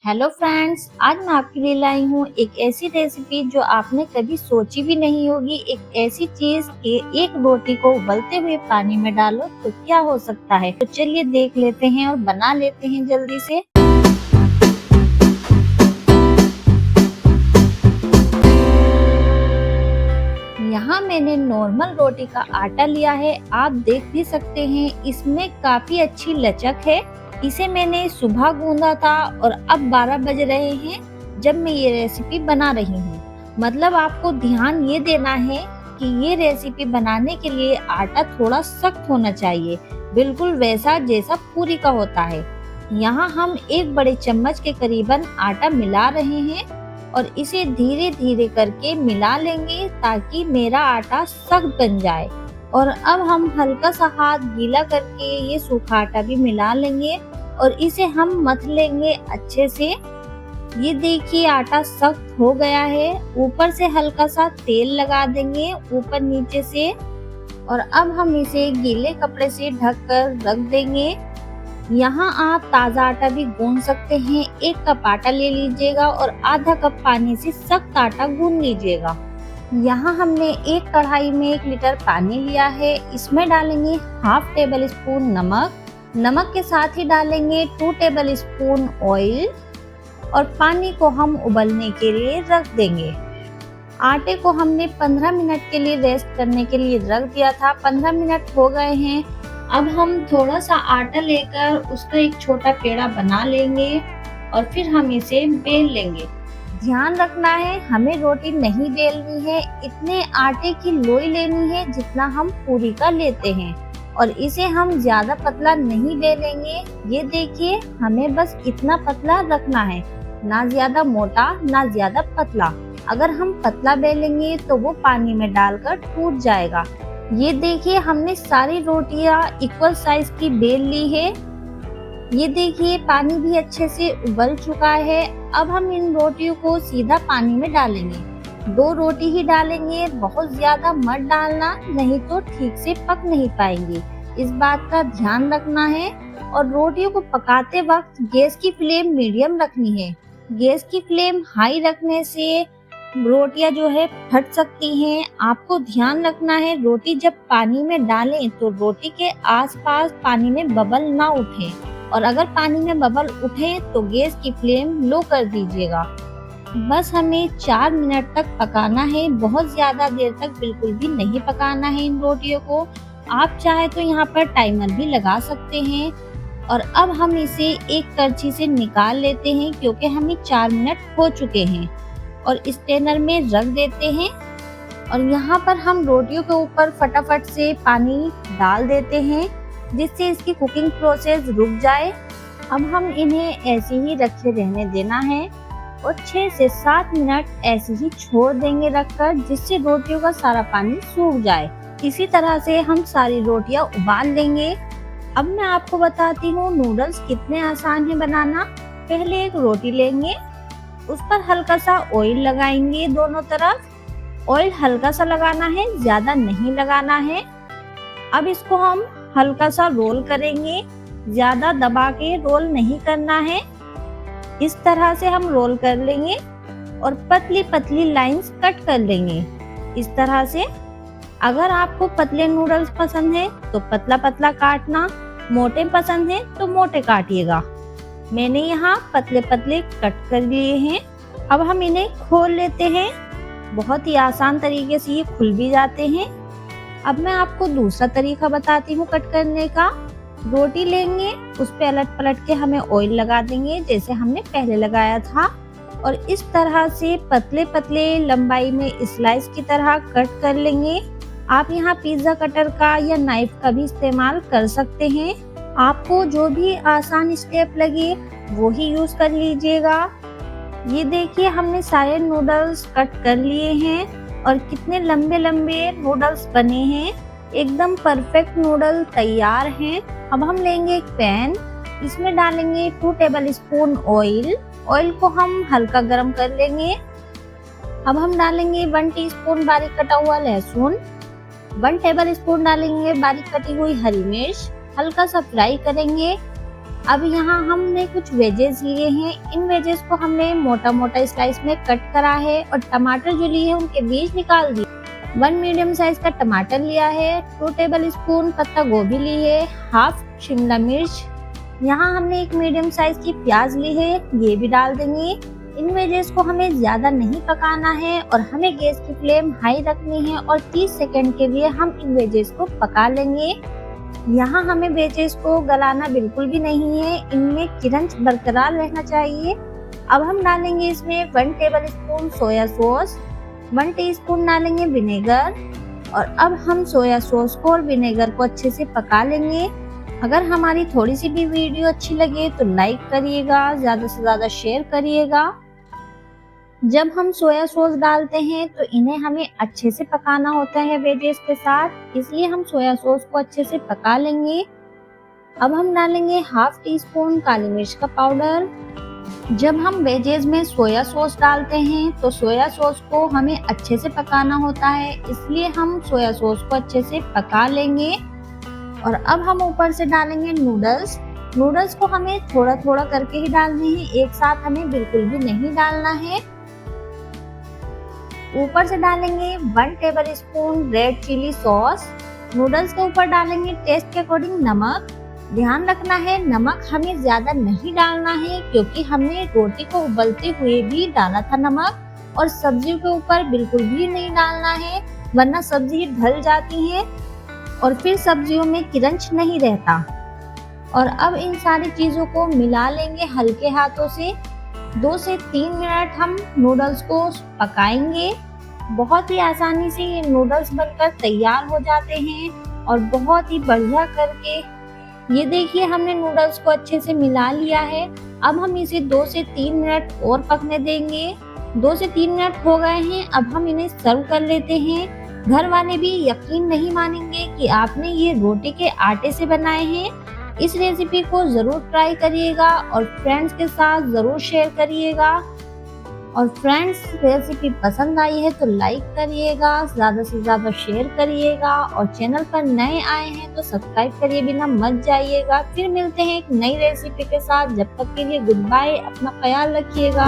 Hello friends, आज मैं आपके लिए लाई हूँ एक ऐसी रेसिपी जो आपने कभी सोची भी नहीं होगी। एक ऐसी चीज कि एक रोटी को उबलते हुए पानी में डालो तो क्या हो सकता है। तो चलिए देख लेते हैं और बना लेते हैं जल्दी से। यहाँ मैंने नॉर्मल रोटी का आटा लिया है। आप देख भी सकते हैं इसमें काफी अच्छी लचक है। इसे मैंने सुबह गूंदा था और अब 12 बज रहे हैं जब मैं ये रेसिपी बना रही हूँ। मतलब आपको ध्यान ये देना है कि ये रेसिपी बनाने के लिए आटा थोड़ा सख्त होना चाहिए, बिल्कुल वैसा जैसा पूरी का होता है। यहाँ हम एक बड़े चम्मच के करीबन आटा मिला रहे हैं और इसे धीरे धीरे करके मिला लेंगे ताकि मेरा आटा सख्त बन जाए। और अब हम हल्का सा हाथ गीला करके ये सूखा आटा भी मिला लेंगे और इसे हम मथ लेंगे अच्छे से। ये देखिए आटा सख्त हो गया है। ऊपर से हल्का सा तेल लगा देंगे ऊपर नीचे से और अब हम इसे गीले कपड़े से ढक कर रख देंगे। यहाँ आप ताज़ा आटा भी गूंद सकते हैं। 1 कप आटा ले लीजिएगा और आधा कप पानी से सख्त आटा गूंद लीजिएगा। यहाँ हमने एक कढ़ाई में 1 लीटर पानी लिया है। इसमें डालेंगे हाफ टेबल स्पून नमक। नमक के साथ ही डालेंगे 2 टेबल स्पून ऑयल और पानी को हम उबलने के लिए रख देंगे। आटे को हमने 15 मिनट के लिए रेस्ट करने के लिए रख दिया था। 15 मिनट हो गए हैं। अब हम थोड़ा सा आटा लेकर उसका एक छोटा पेड़ा बना लेंगे और फिर हम इसे बेल लेंगे। ध्यान रखना है हमें रोटी नहीं बेलनी है, इतने आटे की लोई लेनी है जितना हम पूरी का लेते हैं और इसे हम ज्यादा पतला नहीं बेलेंगे। ये देखिए हमें बस इतना पतला रखना है, ना ज्यादा मोटा ना ज्यादा पतला। अगर हम पतला बेलेंगे तो वो पानी में डालकर टूट जाएगा। ये देखिए हमने सारी रोटियां इक्वल साइज की बेल ली है। ये देखिए पानी भी अच्छे से उबल चुका है। अब हम इन रोटियों को सीधा पानी में डालेंगे। 2 रोटी ही डालेंगे, बहुत ज्यादा मत डालना, नहीं तो ठीक से पक नहीं पाएंगी। इस बात का ध्यान रखना है। और रोटियों को पकाते वक्त गैस की फ्लेम मीडियम रखनी है। गैस की फ्लेम हाई रखने से रोटियां जो है फट सकती हैं। आपको ध्यान रखना है रोटी जब पानी में डालें तो रोटी के आसपास पानी में बबल ना उठे और अगर पानी में बबल उठे तो गैस की फ्लेम लो कर दीजिएगा। बस हमें 4 मिनट तक पकाना है, बहुत ज्यादा देर तक बिल्कुल भी नहीं पकाना है इन रोटियों को। आप चाहे तो यहाँ पर टाइमर भी लगा सकते हैं। और अब हम इसे एक करछी से निकाल लेते हैं क्योंकि हमें 4 मिनट हो चुके हैं और स्ट्रेनर में रख देते हैं। और यहाँ पर हम रोटियों के ऊपर फटाफट से पानी डाल देते हैं जिससे इसकी कुकिंग प्रोसेस रुक जाए। अब हम इन्हें ऐसे ही रखे रहने देना है और 6 से 7 मिनट ऐसे ही छोड़ देंगे रखकर, जिससे रोटियों का सारा पानी सूख जाए। इसी तरह से हम सारी रोटियां उबाल लेंगे। अब मैं आपको बताती हूँ नूडल्स कितने आसान है बनाना। पहले एक रोटी लेंगे, उस पर हल्का सा ऑयल लगाएंगे दोनों तरफ। ऑयल हल्का सा लगाना है, ज्यादा नहीं लगाना है। अब इसको हम हल्का सा रोल करेंगे, ज्यादा दबा के रोल नहीं करना है। इस तरह से हम रोल कर लेंगे और पतली पतली लाइंस कट कर लेंगे इस तरह से। अगर आपको पतले नूडल्स पसंद है तो पतला पतला काटना, मोटे पसंद है तो मोटे काटिएगा। मैंने यहाँ पतले पतले कट कर लिए हैं। अब हम इन्हें खोल लेते हैं। बहुत ही आसान तरीके से ये खुल भी जाते हैं। अब मैं आपको दूसरा तरीका बताती हूँ कट करने का। रोटी लेंगे, उस पे अलट पलट के हमें ऑयल लगा देंगे जैसे हमने पहले लगाया था और इस तरह से पतले पतले लंबाई में स्लाइस की तरह कट कर लेंगे। आप यहाँ पिज्जा कटर का या नाइफ का भी इस्तेमाल कर सकते हैं। आपको जो भी आसान स्टेप लगे वो ही यूज कर लीजिएगा। ये देखिए हमने सारे नूडल्स कट कर लिए हैं और कितने लंबे लंबे नूडल्स बने हैं। एकदम परफेक्ट नूडल तैयार हैं। अब हम लेंगे एक पैन, इसमें डालेंगे 2 टेबल स्पून ऑयल। ऑयल को हम हल्का गरम कर लेंगे। अब हम डालेंगे 1 टीस्पून बारीक कटा हुआ लहसुन। 1 टेबल स्पून डालेंगे बारीक कटी हुई हरी मिर्च। हल्का सा फ्राई करेंगे। अब यहाँ हमने कुछ वेजेस लिए हैं। इन वेजेस को हमने मोटा मोटा स्लाइस में कट करा है और टमाटर जो लिए हैं उनके बीज निकाल दिए। 1 मीडियम साइज का टमाटर लिया है, 2 टेबल स्पून पत्ता गोभी ली है, हाफ शिमला मिर्च। यहाँ हमने 1 मीडियम साइज की प्याज ली है, ये भी डाल देंगे। इन वेजेस को हमें ज्यादा नहीं पकाना है और हमें गैस की फ्लेम हाई रखनी है और 30 सेकंड के लिए हम इन वेजेस को पका लेंगे। यहाँ हमें वेजेस को गलाना बिल्कुल भी नहीं है, इनमें क्रंच बरकरार रहना चाहिए। अब हम डालेंगे इसमें 1 table spoon soya sauce, 1 teaspoon डालेंगे विनेगर और अब हम सोया सॉस को और विनेगर को अच्छे से पका लेंगे। अगर हमारी थोड़ी सी भी वीडियो अच्छी लगे तो लाइक करिएगा, ज्यादा से ज्यादा शेयर करिएगा। जब हम सोया सॉस डालते हैं तो इन्हें हमें अच्छे से पकाना होता है वेजेस के साथ, इसलिए हम सोया सॉस को अच्छे से पका लेंगे। अब हम डालेंगे हाफ टी स्पून काली मिर्च का पाउडर। जब हम वेजेस में सोया सॉस डालते हैं तो सोया सॉस को हमें अच्छे से पकाना होता है, इसलिए हम सोया सॉस को अच्छे से पका लेंगे। और अब हम ऊपर से डालेंगे नूडल्स। नूडल्स को हमें थोड़ा थोड़ा करके ही डालने हैं, एक साथ हमें बिल्कुल भी नहीं डालना है। ऊपर से डालेंगे 1 tablespoon red chilli sauce. Noodles के ऊपर डालेंगे टेस्ट के अकॉर्डिंग नमक। ध्यान रखना है नमक हमें ज्यादा नहीं डालना है, क्योंकि हमने रोटी को उबलते हुए भी डाला था नमक, और सब्जियों के ऊपर बिल्कुल भी नहीं डालना है, वरना सब्जी ढल जाती है और फिर सब्जियों में क्रंच नहीं रहता। और अब इन सारी चीजों को मिला लेंगे हल्के हाथों से। 2 से 3 मिनट हम नूडल्स को पकाएंगे। बहुत ही आसानी से ये नूडल्स बनकर तैयार हो जाते हैं और बहुत ही बढ़िया करके। ये देखिए हमने नूडल्स को अच्छे से मिला लिया है। अब हम इसे 2 से 3 मिनट और पकने देंगे। 2 से 3 मिनट हो गए हैं, अब हम इन्हें सर्व कर लेते हैं। घर वाले भी यकीन नहीं मानेंगे कि आपने ये रोटी के आटे से बनाए हैं। इस रेसिपी को जरूर ट्राई करिएगा और फ्रेंड्स के साथ जरूर शेयर करिएगा। और फ्रेंड्स रेसिपी पसंद आई है तो लाइक करिएगा, ज्यादा से ज्यादा शेयर करिएगा और चैनल पर नए आए हैं तो सब्सक्राइब करिए बिना मत जाइएगा। फिर मिलते हैं एक नई रेसिपी के साथ, जब तक के लिए गुड बाय, अपना ख्याल रखिएगा।